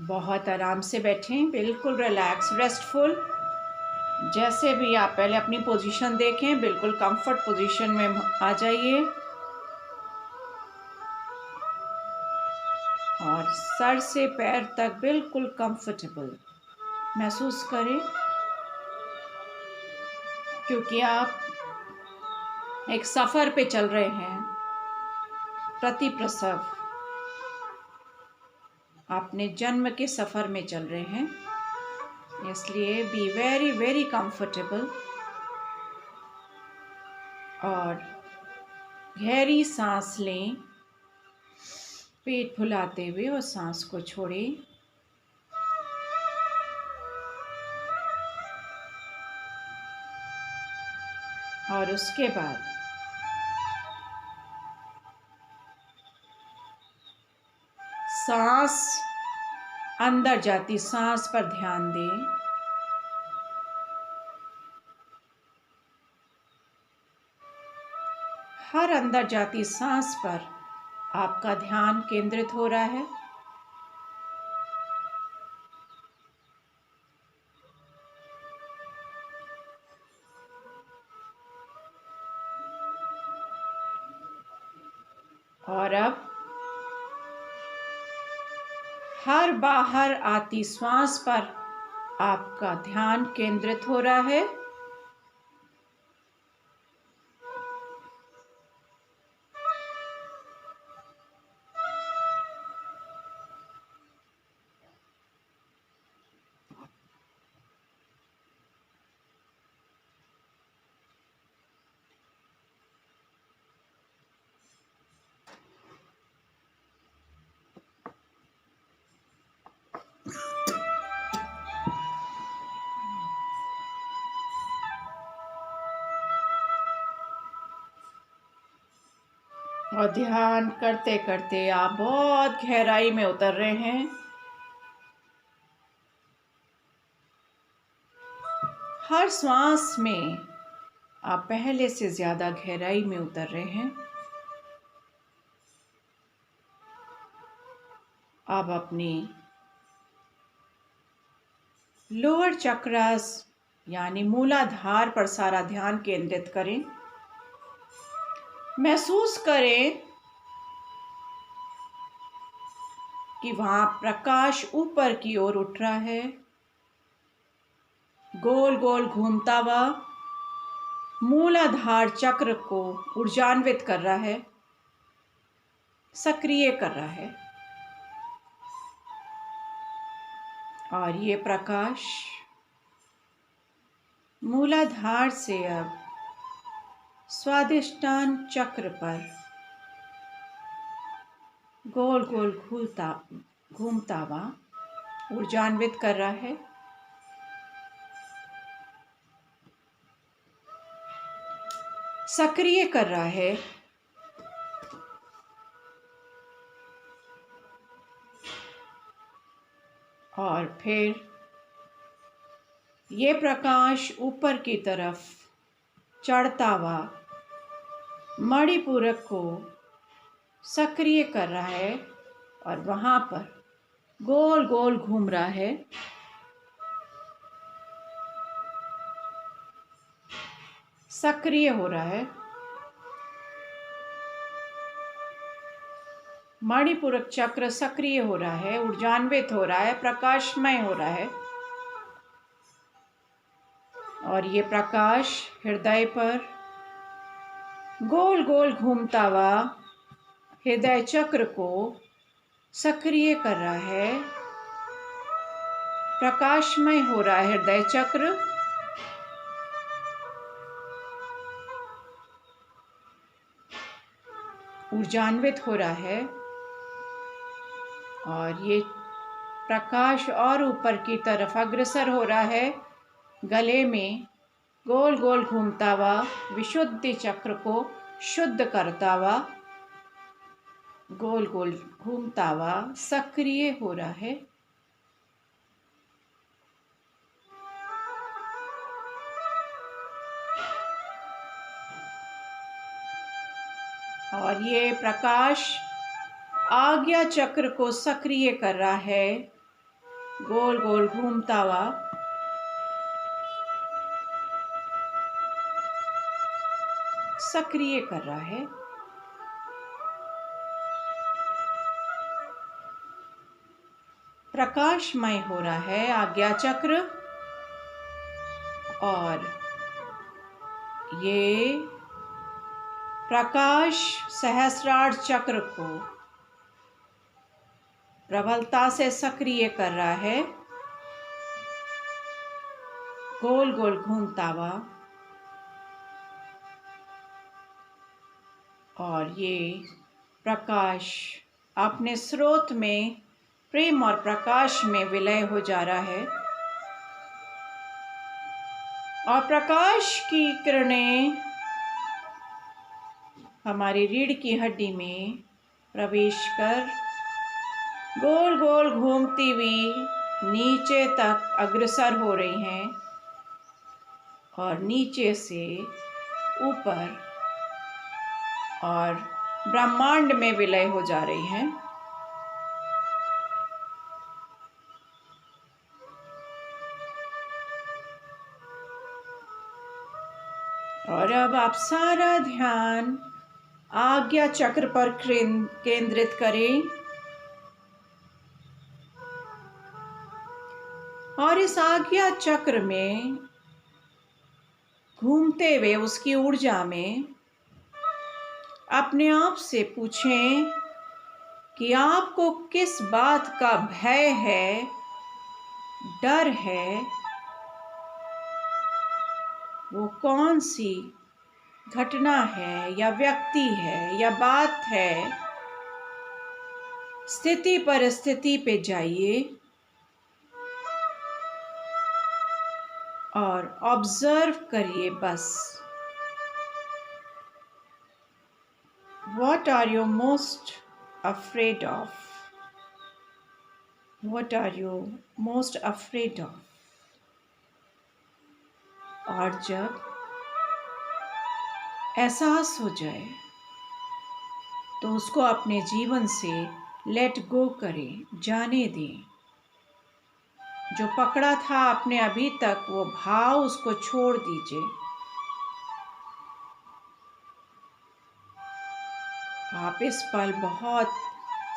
बहुत आराम से बैठें, बिल्कुल रिलैक्स, रेस्टफुल। जैसे भी आप पहले अपनी पोजीशन देखें, बिल्कुल कंफर्ट पोजीशन में आ जाइए और सर से पैर तक बिल्कुल कंफर्टेबल महसूस करें, क्योंकि आप एक सफ़र पे चल रहे हैं। प्रति प्रसव अपने जन्म के सफ़र में चल रहे हैं, इसलिए बी वेरी वेरी कंफर्टेबल और गहरी सांस लें, पेट फुलाते हुए, और सांस को छोड़ें। और उसके बाद सांस अंदर जाती सांस पर ध्यान दें। हर अंदर जाती सांस पर आपका ध्यान केंद्रित हो रहा है। और अब हर बाहर आती श्वास पर आपका ध्यान केंद्रित हो रहा है। और ध्यान करते करते आप बहुत गहराई में उतर रहे हैं। हर श्वास में आप पहले से ज़्यादा गहराई में उतर रहे हैं। अब अपनी लोअर चक्रास यानी मूलाधार पर सारा ध्यान केंद्रित करें। महसूस करें कि वहाँ प्रकाश ऊपर की ओर उठ रहा है, गोल गोल घूमता हुआ मूलाधार चक्र को ऊर्जान्वित कर रहा है, सक्रिय कर रहा है। और ये प्रकाश मूलाधार से अब स्वादिष्टान चक्र पर गोल गोल घूमता हुआ ऊर्जान्वित कर रहा है। सक्रिय कर रहा है। और फिर ये प्रकाश ऊपर की तरफ चढ़ता हुआ मणिपुरक को सक्रिय कर रहा है और वहाँ पर गोल गोल घूम रहा है। सक्रिय हो रहा है। मणिपुरक चक्र सक्रिय हो रहा है, ऊर्जान्वित हो रहा है, प्रकाशमय हो रहा है। और ये प्रकाश हृदय पर गोल गोल घूमता हुआ हृदय चक्र को सक्रिय कर रहा है, प्रकाशमय हो रहा है हृदय चक्र। ऊर्जान्वित हो रहा है। और ये प्रकाश और ऊपर की तरफ अग्रसर हो रहा है, गले में गोल गोल घूमता हुआ विशुद्धि चक्र को शुद्ध करता हुआ गोल गोल घूमता हुआ सक्रिय हो रहा है। और ये प्रकाश आज्ञा चक्र को सक्रिय कर रहा है, गोल गोल घूमता हुआ सक्रिय कर रहा है। प्रकाशमय हो रहा है आज्ञा चक्र, और ये प्रकाश सहस्रार चक्र को प्रबलता से सक्रिय कर रहा है, गोल गोल घूमता हुआ। और ये प्रकाश अपने स्रोत में प्रेम और प्रकाश में विलय हो जा रहा है, और प्रकाश की किरणें हमारी रीढ़ की हड्डी में प्रवेश कर गोल गोल घूमती हुई नीचे तक अग्रसर हो रही हैं, और नीचे से ऊपर और ब्रह्मांड में विलय हो जा रही हैं। और अब आप सारा ध्यान आज्ञा चक्र पर केंद्रित करें, और इस आज्ञा चक्र में घूमते हुए उसकी ऊर्जा में अपने आप से पूछें कि आपको किस बात का भय है, डर है, वो कौन सी घटना है या व्यक्ति है या बात है। स्थिति परिस्थिति पे जाइए और ऑब्जर्व करिए बस। What are you most afraid of? What are you most afraid of? और जब एहसास हो जाए तो उसको अपने जीवन से लेट गो करें, जाने दें। जो पकड़ा था आपने अभी तक, वो भाव उसको छोड़ दीजिए। आप इस पल बहुत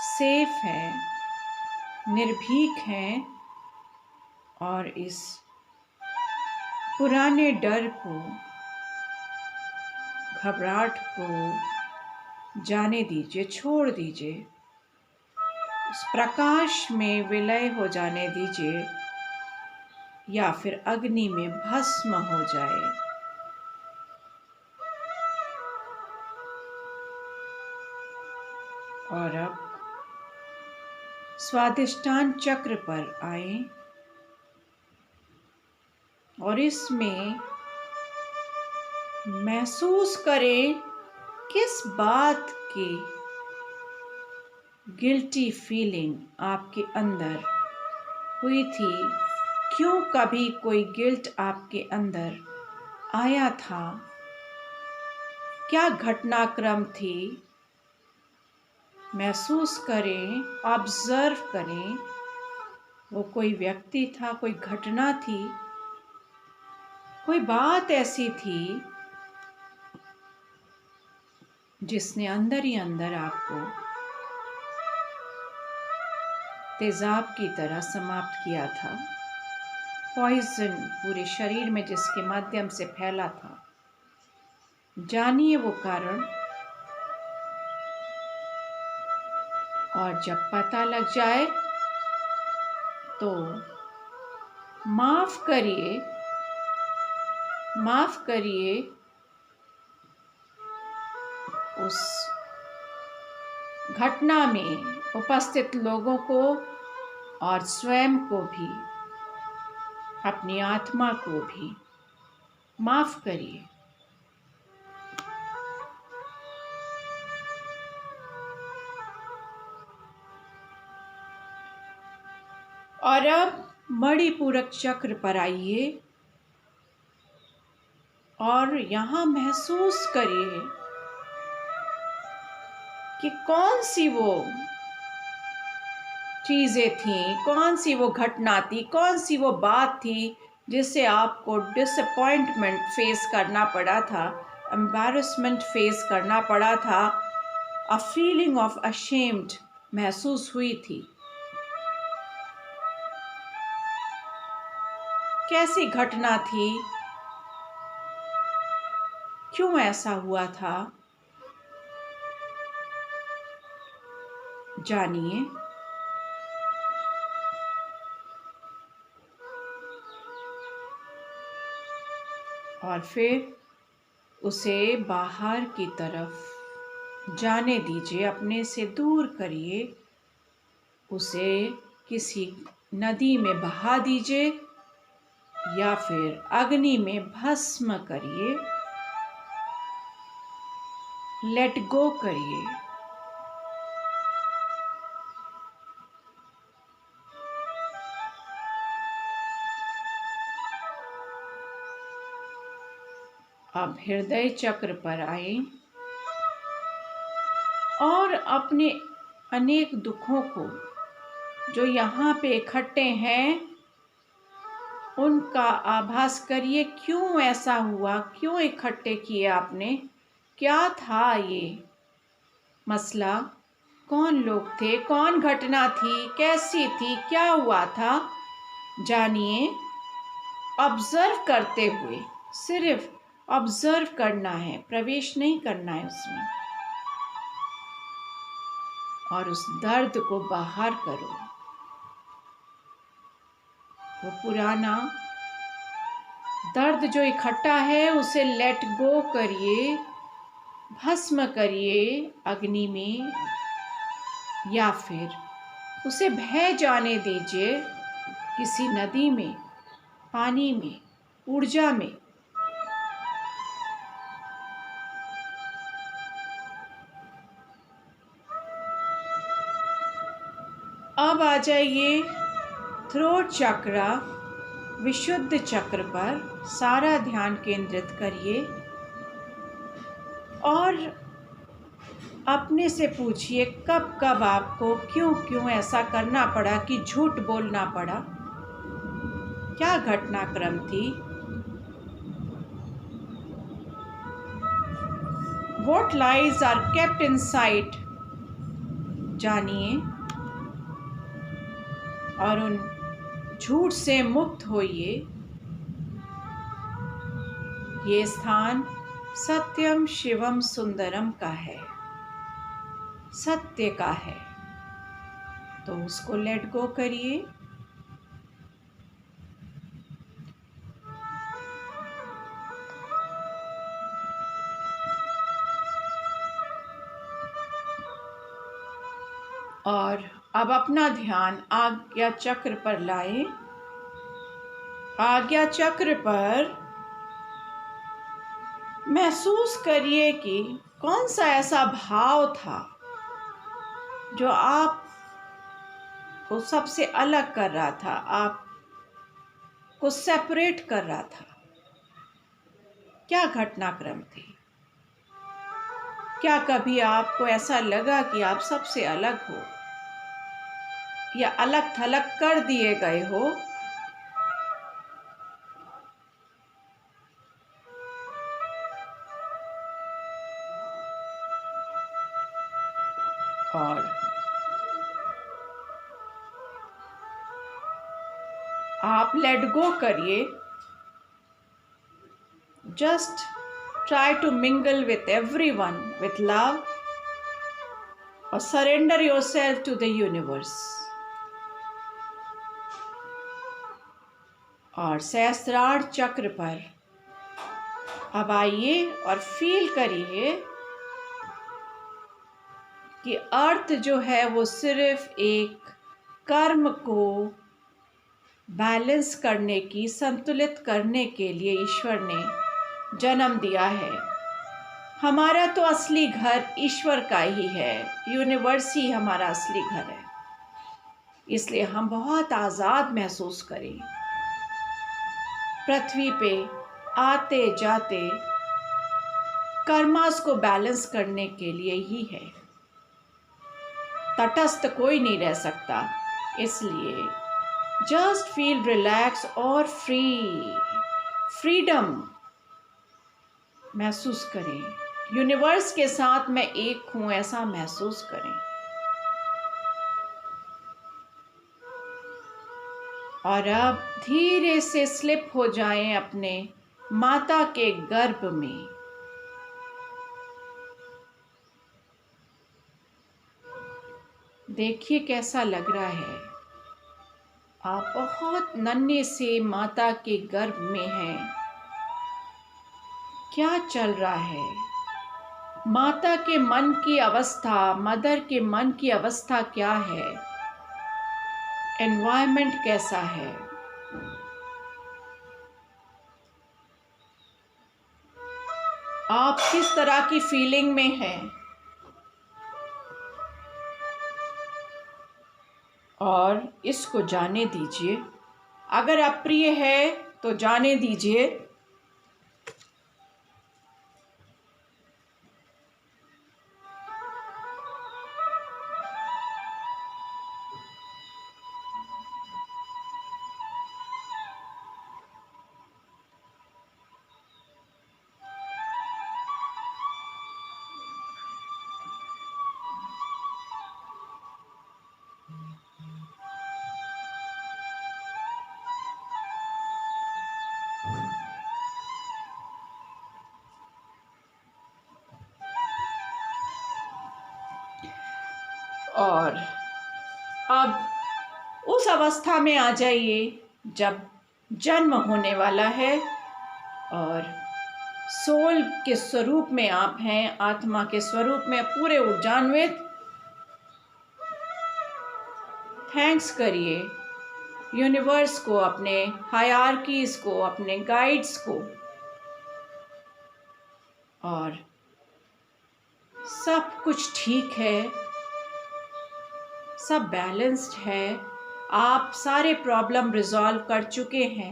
सेफ हैं, निर्भीक हैं, और इस पुराने डर को, घबराहट को जाने दीजिए, छोड़ दीजिए। उस प्रकाश में विलय हो जाने दीजिए, या फिर अग्नि में भस्म हो जाए। और अब स्वादिष्टान चक्र पर आए, और इसमें महसूस करें किस बात की गिल्टी फीलिंग आपके अंदर हुई थी, क्यों कभी कोई गिल्ट आपके अंदर आया था, क्या घटनाक्रम थी। महसूस करें, ऑब्जर्व करें, वो कोई व्यक्ति था, कोई घटना थी, कोई बात ऐसी थी जिसने अंदर ही अंदर आपको तेजाब की तरह समाप्त किया था, पॉइजन पूरे शरीर में जिसके माध्यम से फैला था। जानिए वो कारण, और जब पता लग जाए तो माफ करिए, माफ करिए उस घटना में उपस्थित लोगों को, और स्वयं को भी, अपनी आत्मा को भी माफ करिए। और अब मणिपूरक चक्र पर आइए, और यहाँ महसूस करिए कि कौन सी वो चीज़ें थीं, कौन सी वो घटना थी, कौन सी वो बात थी जिससे आपको डिसअपॉइंटमेंट फेस करना पड़ा था, एम्बैरसमेंट फेस करना पड़ा था, अ फीलिंग ऑफ अशेम्ड महसूस हुई थी। कैसी घटना थी, क्यों ऐसा हुआ था, जानिए। और फिर उसे बाहर की तरफ जाने दीजिए, अपने से दूर करिए, उसे किसी नदी में बहा दीजिए या फिर अग्नि में भस्म करिए, लेट गो करिए। अब हृदय चक्र पर आए और अपने अनेक दुखों को जो यहाँ पे इकट्ठे हैं उनका आभास करिए। क्यों ऐसा हुआ, क्यों इकट्ठे किए आपने, क्या था ये मसला, कौन लोग थे, कौन घटना थी, कैसी थी, क्या हुआ था, जानिए। ऑब्जर्व करते हुए, सिर्फ ऑब्जर्व करना है, प्रवेश नहीं करना है उसमें। और उस दर्द को बाहर करो, वो पुराना दर्द जो इकट्ठा है उसे लेट गो करिए, भस्म करिए अग्नि में, या फिर उसे बह जाने दीजिए किसी नदी में, पानी में, ऊर्जा में। अब आ जाइए थ्रोट चक्र, विशुद्ध चक्र पर सारा ध्यान केंद्रित करिए और अपने से पूछिए कब कब आपको क्यों क्यों ऐसा करना पड़ा कि झूठ बोलना पड़ा, क्या घटनाक्रम थी। What lies are kept inside, जानिए और उन झूठ से मुक्त होइए। ये स्थान सत्यम शिवम सुंदरम का है, सत्य का है, तो उसको लेट गो करिए। और अब अपना ध्यान आज्ञा चक्र पर लाएं। आज्ञा चक्र पर महसूस करिए कि कौन सा ऐसा भाव था जो आप को सबसे अलग कर रहा था, आप को सेपरेट कर रहा था। क्या घटनाक्रम थी, क्या कभी आपको ऐसा लगा कि आप सबसे अलग हो या अलग थलग कर दिए गए हो। और आप लेट गो करिए, just try to mingle with everyone with love or surrender yourself to the universe। और सहस्त्रार चक्र पर अब आइए और फील करिए कि अर्थ जो है वो सिर्फ एक कर्म को बैलेंस करने की, संतुलित करने के लिए ईश्वर ने जन्म दिया है। हमारा तो असली घर ईश्वर का ही है, यूनिवर्स ही हमारा असली घर है, इसलिए हम बहुत आज़ाद महसूस करें। पृथ्वी पे आते जाते कर्मास को बैलेंस करने के लिए ही है, तटस्थ कोई नहीं रह सकता। इसलिए जस्ट फील रिलैक्स और फ्रीडम महसूस करें। यूनिवर्स के साथ मैं एक हूं, ऐसा महसूस करें। और अब धीरे से स्लिप हो जाएं अपने माता के गर्भ में। देखिए कैसा लग रहा है। आप बहुत नन्हे से माता के गर्भ में हैं। क्या चल रहा है? माता के मन की अवस्था, मदर के मन की अवस्था क्या है? एनवायरनमेंट कैसा है? आप किस तरह की फीलिंग में हैं? और इसको जाने दीजिए। अगर अप्रिय है तो जाने दीजिए। और अब उस अवस्था में आ जाइए जब जन्म होने वाला है और सोल के स्वरूप में आप हैं, आत्मा के स्वरूप में पूरे ऊर्जान्वित। थैंक्स करिए यूनिवर्स को, अपने हायरार्कीज को, अपने गाइड्स को। और सब कुछ ठीक है, सब बैलेंस्ड है। आप सारे प्रॉब्लम रिजॉल्व कर चुके हैं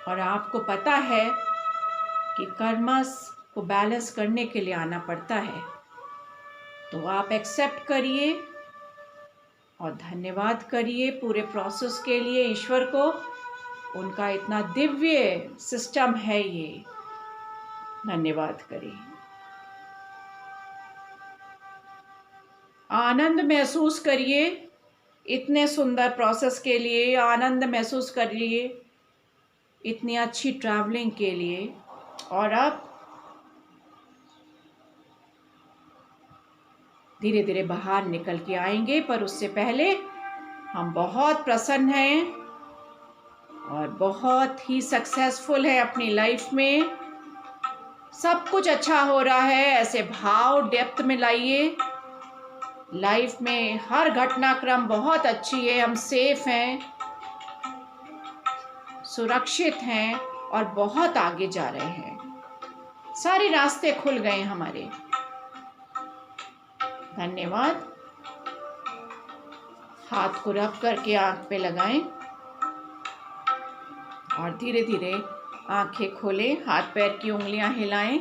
और आपको पता है कि कर्मस को बैलेंस करने के लिए आना पड़ता है। तो आप एक्सेप्ट करिए और धन्यवाद करिए पूरे प्रोसेस के लिए ईश्वर को। उनका इतना दिव्य सिस्टम है ये। धन्यवाद करिए। आनंद महसूस करिए इतने सुंदर प्रोसेस के लिए। आनंद महसूस करिए इतनी अच्छी ट्रैवलिंग के लिए। और अब धीरे धीरे बाहर निकल के आएंगे, पर उससे पहले हम बहुत प्रसन्न हैं और बहुत ही सक्सेसफुल हैं अपनी लाइफ में। सब कुछ अच्छा हो रहा है, ऐसे भाव डेप्थ में लाइए। लाइफ में हर घटनाक्रम बहुत अच्छी है, हम सेफ हैं, सुरक्षित हैं और बहुत आगे जा रहे हैं। सारे रास्ते खुल गए हमारे। धन्यवाद। हाथ को रब करके आंख पे लगाएं और धीरे धीरे आंखें खोलें। हाथ पैर की उंगलियां हिलाएं।